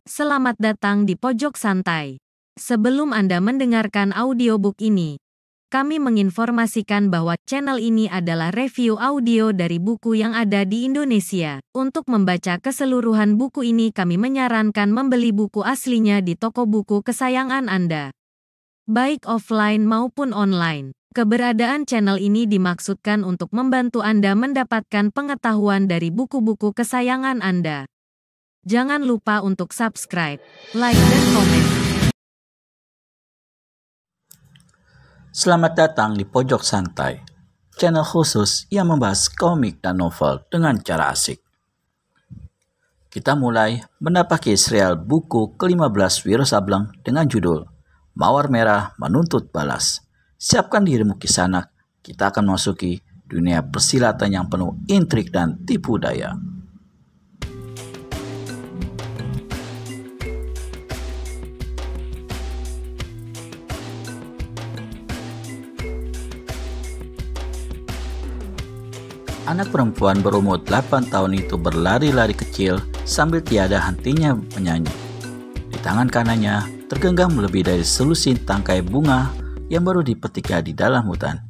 Selamat datang di Pojok Santai. Sebelum Anda mendengarkan audiobook ini, kami menginformasikan bahwa channel ini adalah review audio dari buku yang ada di Indonesia. Untuk membaca keseluruhan buku ini, kami menyarankan membeli buku aslinya di toko buku kesayangan Anda, baik offline maupun online. Keberadaan channel ini dimaksudkan untuk membantu Anda mendapatkan pengetahuan dari buku-buku kesayangan Anda. Jangan lupa untuk subscribe, like, dan komen. Selamat datang di Pojok Santai, channel khusus yang membahas komik dan novel dengan cara asik. Kita mulai menapaki serial buku ke-15 Wiro Sableng dengan judul Mawar Merah Menuntut Balas. Siapkan dirimu Kisanak, kita akan memasuki dunia persilatan yang penuh intrik dan tipu daya. Anak perempuan berumur 8 tahun itu berlari-lari kecil sambil tiada hentinya menyanyi. Di tangan kanannya tergenggam lebih dari selusin tangkai bunga yang baru dipetiknya di dalam hutan.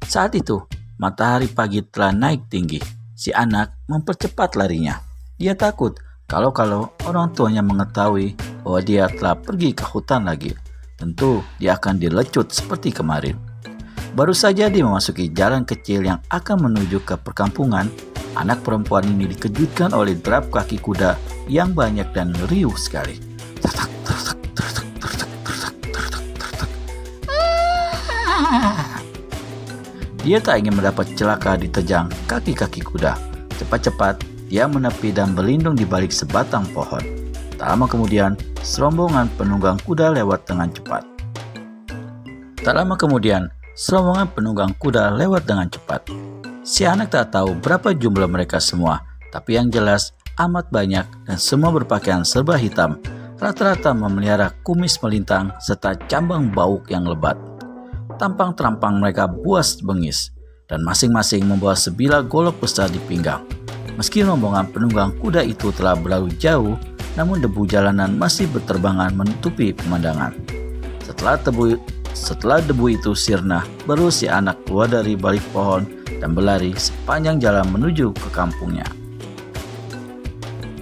Saat itu, matahari pagi telah naik tinggi. Si anak mempercepat larinya. Dia takut kalau orang tuanya mengetahui bahwa dia telah pergi ke hutan lagi. Tentu dia akan dilecut seperti kemarin. Baru saja dia memasuki jalan kecil yang akan menuju ke perkampungan, anak perempuan ini dikejutkan oleh derap kaki kuda yang banyak dan riuh sekali. Dia tak ingin mendapat celaka diterjang kaki-kaki kuda. Cepat-cepat dia menepi dan berlindung di balik sebatang pohon. Tak lama kemudian, serombongan penunggang kuda lewat dengan cepat. Si anak tak tahu berapa jumlah mereka semua, tapi yang jelas amat banyak dan semua berpakaian serba hitam. Rata-rata memelihara kumis melintang serta cambang bauk yang lebat. Tampang-terampang mereka buas bengis dan masing-masing membawa sebilah golok besar di pinggang. Meski rombongan penunggang kuda itu telah berlalu jauh, namun debu jalanan masih berterbangan menutupi pemandangan. Setelah debu itu sirna, baru si anak keluar dari balik pohon dan berlari sepanjang jalan menuju ke kampungnya.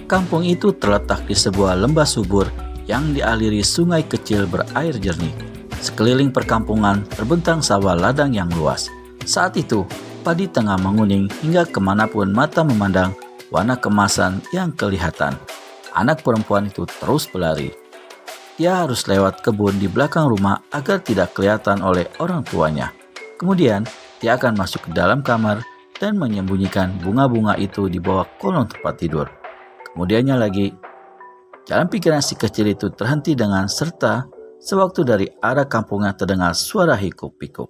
Kampung itu terletak di sebuah lembah subur yang dialiri sungai kecil berair jernih. Sekeliling perkampungan terbentang sawah ladang yang luas. Saat itu, padi tengah menguning hingga kemanapun mata memandang warna kemasan yang kelihatan. Anak perempuan itu terus berlari. Dia harus lewat kebun di belakang rumah agar tidak kelihatan oleh orang tuanya. Kemudian, dia akan masuk ke dalam kamar dan menyembunyikan bunga-bunga itu di bawah kolong tempat tidur. Kemudiannya lagi, jalan pikiran si kecil itu terhenti dengan serta sewaktu dari arah kampungnya terdengar suara hikuk-pikuk.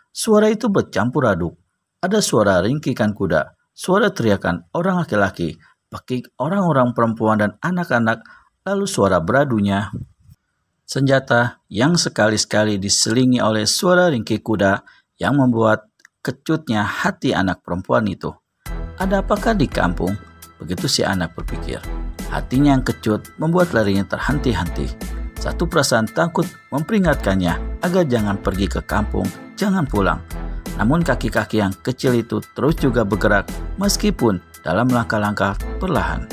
Suara itu bercampur aduk. Ada suara ringkikan kuda, suara teriakan orang laki-laki, pekik orang-orang perempuan dan anak-anak, lalu suara beradunya senjata yang sekali-sekali diselingi oleh suara ringkih kuda yang membuat kecutnya hati anak perempuan itu. Ada apakah di kampung? Begitu si anak berpikir. Hatinya yang kecut membuat larinya terhenti-henti. Satu perasaan takut memperingatkannya agar jangan pergi ke kampung, jangan pulang. Namun kaki-kaki yang kecil itu terus juga bergerak meskipun dalam langkah-langkah perlahan.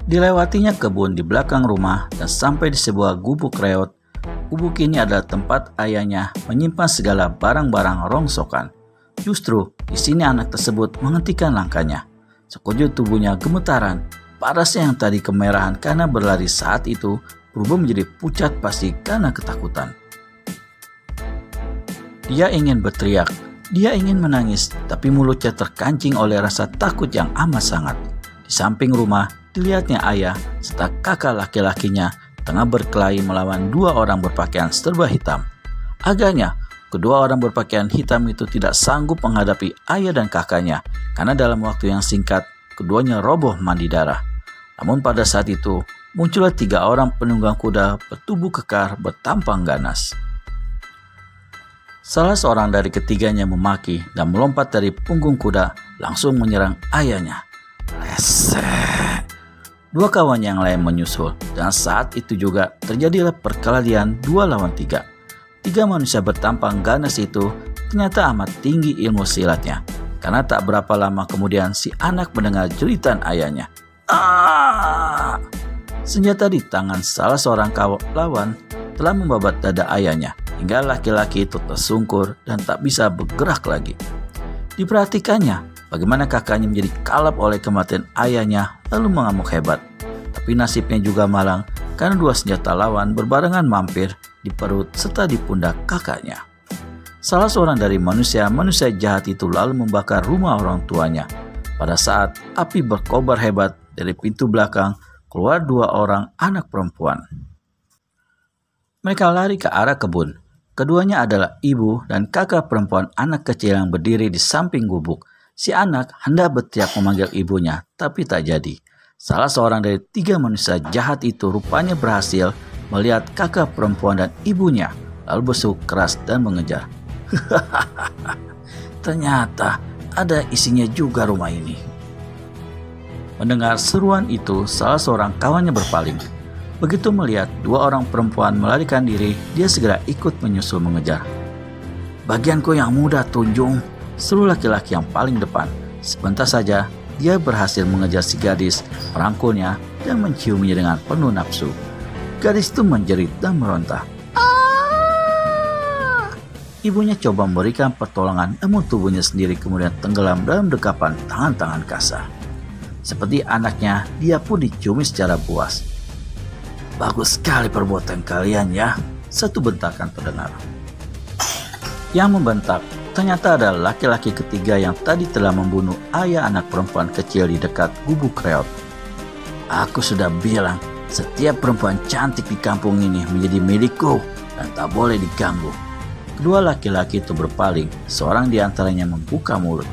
Dilewatinya kebun di belakang rumah dan sampai di sebuah gubuk reot. Gubuk ini adalah tempat ayahnya menyimpan segala barang-barang rongsokan. Justru di sini anak tersebut menghentikan langkahnya. Sekujur tubuhnya gemetaran. Parasnya yang tadi kemerahan karena berlari saat itu berubah menjadi pucat pasti karena ketakutan. Dia ingin berteriak, dia ingin menangis, tapi mulutnya terkancing oleh rasa takut yang amat sangat. Di samping rumah, dilihatnya ayah serta kakak laki-lakinya tengah berkelahi melawan dua orang berpakaian serba hitam. Agaknya, kedua orang berpakaian hitam itu tidak sanggup menghadapi ayah dan kakaknya karena dalam waktu yang singkat keduanya roboh mandi darah. Namun pada saat itu muncullah 3 orang penunggang kuda bertubuh kekar bertampang ganas. Salah seorang dari ketiganya memaki dan melompat dari punggung kuda langsung menyerang ayahnya. Lesek. 2 kawannya yang lain menyusul dan saat itu juga terjadilah perkelahian 2 lawan 3. 3 manusia bertampang ganas itu ternyata amat tinggi ilmu silatnya. Karena tak berapa lama kemudian si anak mendengar jeritan ayahnya. Ah! Senjata di tangan salah seorang lawan telah membabat dada ayahnya hingga laki-laki itu tersungkur dan tak bisa bergerak lagi. Diperhatikannya bagaimana kakaknya menjadi kalap oleh kematian ayahnya lalu mengamuk hebat. Tapi nasibnya juga malang karena 2 senjata lawan berbarengan mampir di perut serta di pundak kakaknya. Salah seorang dari manusia jahat itu lalu membakar rumah orang tuanya. Pada saat api berkobar hebat dari pintu belakang, keluar 2 orang anak perempuan. Mereka lari ke arah kebun. Keduanya adalah ibu dan kakak perempuan anak kecil yang berdiri di samping gubuk. Si anak hendak berteriak memanggil ibunya, tapi tak jadi. Salah seorang dari 3 manusia jahat itu rupanya berhasil melihat kakak perempuan dan ibunya, lalu berseru keras dan mengejar. Ternyata ada isinya juga rumah ini. Mendengar seruan itu, salah seorang kawannya berpaling. Begitu melihat 2 orang perempuan melarikan diri, dia segera ikut menyusul mengejar. Bagianku yang muda, Tunjung, seru laki-laki yang paling depan. Sebentar saja, dia berhasil mengejar si gadis, merangkulnya, dan menciumnya dengan penuh nafsu. Gadis itu menjerit dan meronta. Ibunya coba memberikan pertolongan, namun tubuhnya sendiri kemudian tenggelam dalam dekapan tangan-tangan kasar. Seperti anaknya, dia pun diciumi secara puas. Bagus sekali perbuatan kalian ya, satu bentakan terdengar. Yang membentak ternyata adalah laki-laki ketiga yang tadi telah membunuh ayah anak perempuan kecil di dekat gubuk reot. Aku sudah bilang, setiap perempuan cantik di kampung ini menjadi milikku dan tak boleh diganggu. Kedua laki-laki itu berpaling, seorang di antaranya membuka mulut.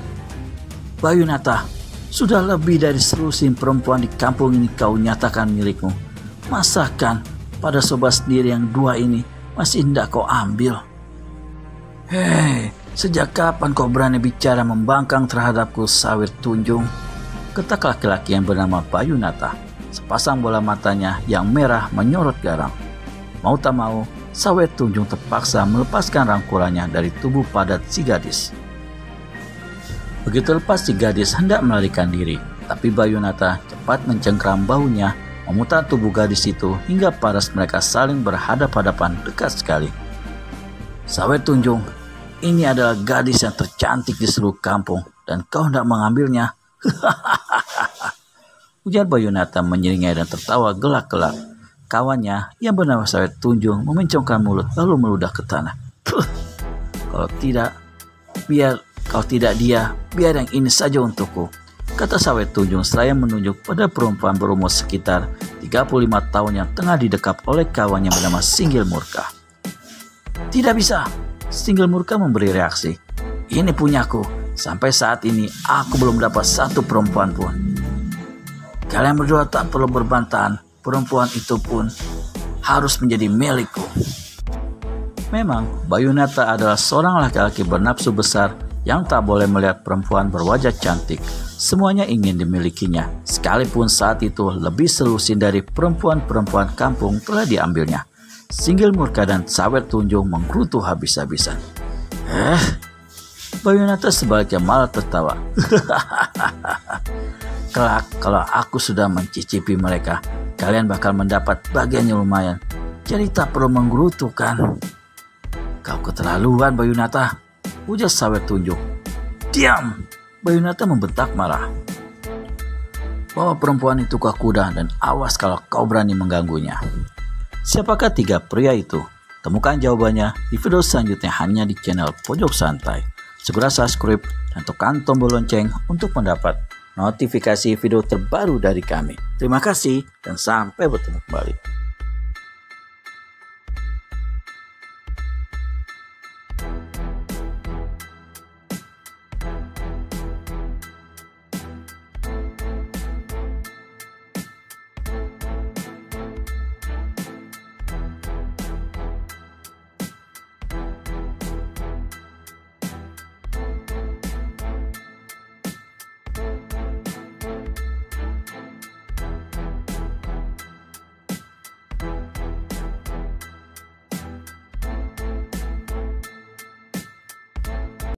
Bayunata, sudah lebih dari selusin perempuan di kampung ini kau nyatakan milikmu. Masakan pada sobat sendiri yang 2 ini masih hendak kau ambil? Hei, sejak kapan kau berani bicara membangkang terhadapku, Sawir Tunjung? Ketak laki-laki yang bernama Bayunata. Sepasang bola matanya yang merah menyorot garang. Mau tak mau, Sawir Tunjung terpaksa melepaskan rangkulannya dari tubuh padat si gadis. Begitu lepas si gadis hendak melarikan diri, tapi Bayunata cepat mencengkram bahunya, memutar tubuh gadis itu hingga paras mereka saling berhadap-hadapan dekat sekali. Sawir Tunjung, ini adalah gadis yang tercantik di seluruh kampung dan kau hendak mengambilnya. Ujar Bayunata menyeringai dan tertawa gelak-gelak. Kawannya yang bernama Sawir Tunjung memencongkan mulut lalu meludah ke tanah. Kalau tidak dia, biar yang ini saja untukku, kata Sawir Tunjung seraya menunjuk pada perempuan berumur sekitar 35 tahun yang tengah didekap oleh kawannya bernama Singgil Murka. Tidak bisa, Singgil Murka memberi reaksi. Ini punyaku, sampai saat ini aku belum dapat satu perempuan pun. Kalian berdua tak perlu berbantahan, perempuan itu pun harus menjadi milikku. Memang, Bayunata adalah seorang laki-laki bernafsu besar yang tak boleh melihat perempuan berwajah cantik. Semuanya ingin dimilikinya, sekalipun saat itu lebih selusin dari perempuan-perempuan kampung telah diambilnya. Singgil Murka dan Sawir Tunjung menggerutu habis-habisan. Bayunata sebaliknya malah tertawa. Kelak kalau aku sudah mencicipi mereka, kalian bakal mendapat bagian yang lumayan. Jadi tak perlu menggerutu kan? Kau keterlaluan Bayunata, ujar Sawir Tunjung. Diam! Bayunata membentak marah. Bawa perempuan itu ke kuda dan awas kalau kau berani mengganggunya. Siapakah 3 pria itu? Temukan jawabannya di video selanjutnya hanya di channel Pojok Santai. Segera subscribe dan tekan tombol lonceng untuk mendapat notifikasi video terbaru dari kami. Terima kasih dan sampai bertemu kembali.